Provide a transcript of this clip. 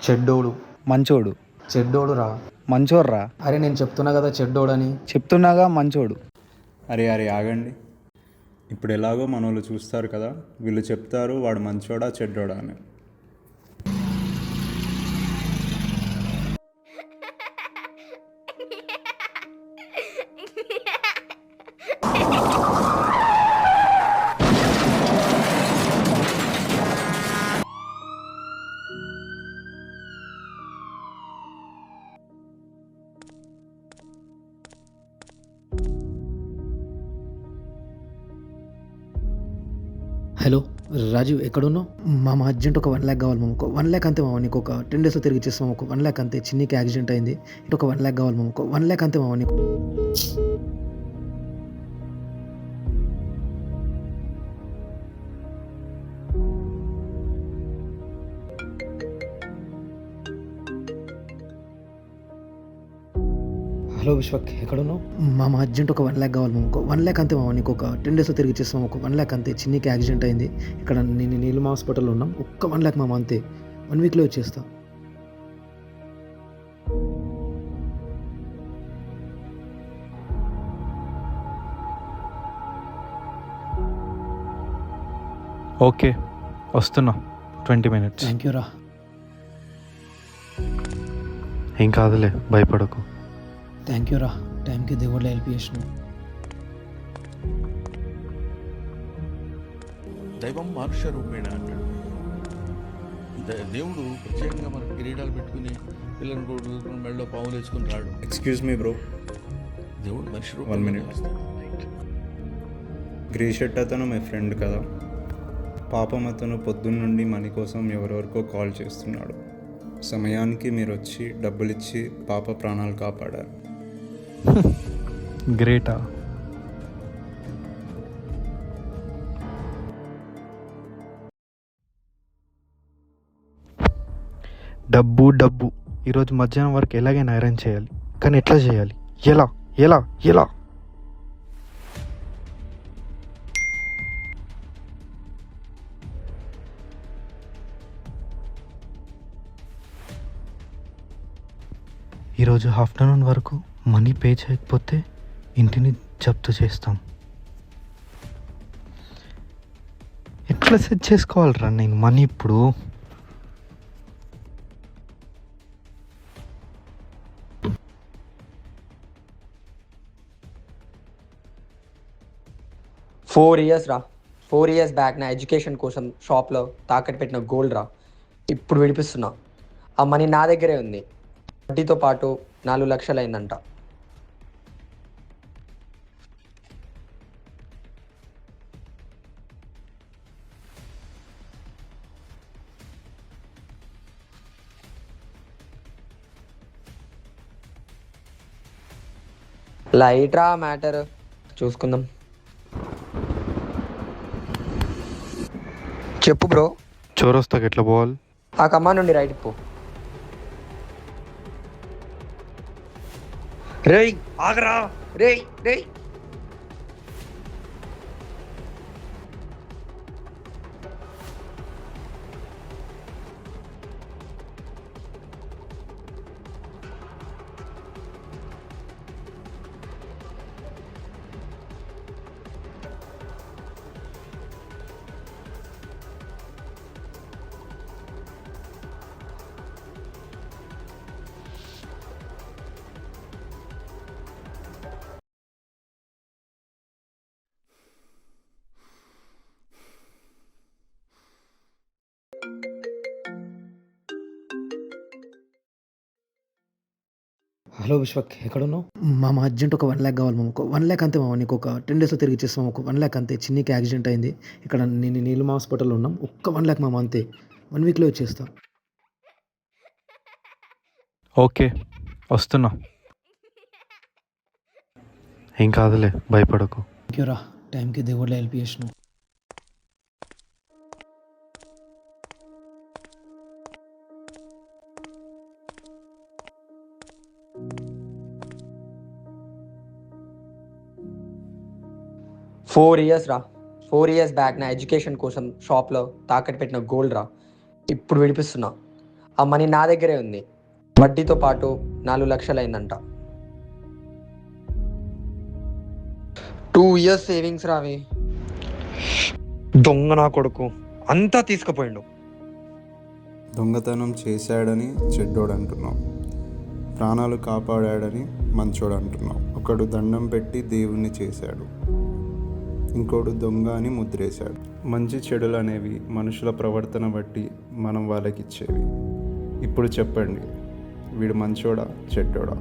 చెడ్డోడు. మంచోడు. చెడ్డోడు రా. మంచోడ్రా. అరే నేను చెప్తున్నా కదా చెడ్డోడని. చెప్తున్నాగా మంచోడు. అరే ఆగండి. ఇప్పుడు ఎలాగో మనోళ్ళు చూస్తారు కదా, వీళ్ళు చెప్తారు వాడు మంచోడా చెడ్డోడా అని. హలో రాజీవ్ ఎక్కడున్నావు? మామ అర్జెంట్ ఒక 1 lakh కావాలి మామ. ఒక 1 lakh అంతే మామ. నీకు ఒక 10 days తిరిగి ఇచ్చేస్తాం. ఒక 1 lakh అంతే. చిన్నకి యాక్సిడెంట్ అయింది. ఇటు ఒక 1 lakh కావాలి మామ. ఒక 1 lakh అంతే మామ నీకు. హలో విశ్వక్ ఎక్కడున్నావు? మామ అర్జెంట్ ఒక 1 lakh కావాలి మామ. ఒక 1 lakh అంతే మామ. నీకు ఒక 10 days తిరిగి ఇచ్చేస్తాం. ఒక 1 lakh అంతే. చిన్నకి యాక్సిడెంట్ అయింది. ఇక్కడ నేను నీలిమ హాస్పిటల్లో ఉన్నాం. ఒక్క 1 lakh మామ అంతే. 1 weekలో వచ్చేస్తా. ఓకే వస్తున్నా 20 minutes. థ్యాంక్ యూ రా. ఏం కాదులే, భయపడకు. థ్యాంక్ యూ రా. టైంకి దేవుడిలో హెల్ప్ చేసినావు. దైవం మనుష్య రూపేణ అంటాడు. దేవుడు ప్రత్యేకంగా మనకు కిరీటాలు పెట్టుకుని పిల్లలను కొడుకుని మెడలో పావులు వేసుకుని రాడు. ఎక్స్క్యూజ్ మీ బ్రో, దేవుడు మనిషి 1 రూపంలో minute. వస్తాడు. గ్రే షర్ట్ అతను మీ ఫ్రెండ్ కదా. పాపం అతను పొద్దున్న నుండి మనీ కోసం ఎవరెవరికో కాల్ చేస్తున్నాడు. సమయానికి మీరు వచ్చి డబ్బులిచ్చి పాప ప్రాణాలు కాపాడారు. గ్రేటా. డబ్బు డబ్బు ఈరోజు మధ్యాహ్నం వరకు ఎలాగైనా అరేంజ్ చేయాలి. కానీ ఎట్లా చేయాలి? ఎలా ఎలా ఎలా? ఈరోజు ఆఫ్టర్నూన్ వరకు మనీ పే చేయకపోతే ఇంటిని జప్తు చేస్తాం. ఎట్లా సెట్ చేసుకోవాలరా నేను మనీ ఇప్పుడు? ఫోర్ ఇయర్స్ రా. 4 years బ్యాక్ నా ఎడ్యుకేషన్ కోసం షాప్లో తాకట్టు పెట్టిన గోల్డ్ రా. ఇప్పుడు విడిపిస్తున్నా. ఆ మనీ నా దగ్గరే ఉంది. వడ్డీతో పాటు 4 లక్షలు అయిందంట. లైట్ రా మ్యాటర్, చూసుకుందాం. చెప్పు బ్రో. చోరస్తాకి ఎట్లా పోవాలి? ఆ కమాన్ నుండి రైట్ పో. రేయ్ ఆగరా. రేయ్ రేయ్. హలో విశ్వక్ ఎక్కడున్నావు? మామ అర్జెంట్ ఒక 1 lakh కావాలి మామ. ఒక 1 lakh అంతే మామ. నీకు ఒక 10 days తిరిగి ఇచ్చేస్తాం. ఒక 1 lakh అంతే. చిన్నకి యాక్సిడెంట్ అయింది. ఇక్కడ నేను నీలిమ హాస్పిటల్లో ఉన్నాం. ఒక్క 1 lakh మామ అంతే. 1 weekలో వచ్చేస్తా. ఓకే వస్తున్నా. ఏం కాదులే, భయపడకు. థ్యాంక్ యూ రా. టైంకి దేవుడిలో హెల్ప్ చేసినావు. ఫోర్ ఇయర్స్ రా. 4 years బ్యాక్ నా ఎడ్యుకేషన్ కోసం షాప్లో తాకట్టు పెట్టిన గోల్డ్ రా. ఇప్పుడు విడిపిస్తున్నా. ఆ మనీ నా దగ్గరే ఉంది. వడ్డీతో పాటు 4 లక్షలు అయిందంట. 2 years సేవింగ్స్ రావి. దొంగ నా కొడుకు అంతా తీసుకుపోయిండు. దొంగతనం చేశాడని చెడ్డోడు అంటున్నావు, ప్రాణాలు కాపాడాడని మంచోడు అంటున్నావు. ఒకడు దండం పెట్టి దేవుణ్ణి చేశాడు, ఇంకోడు దొంగ అని ముద్రేశాడు. మంచి చెడులు అనేవి మనుషుల ప్రవర్తన బట్టి మనం వాళ్ళకి ఇచ్చేవి. ఇప్పుడు చెప్పండి, వీడు మంచోడా చెడ్డోడా?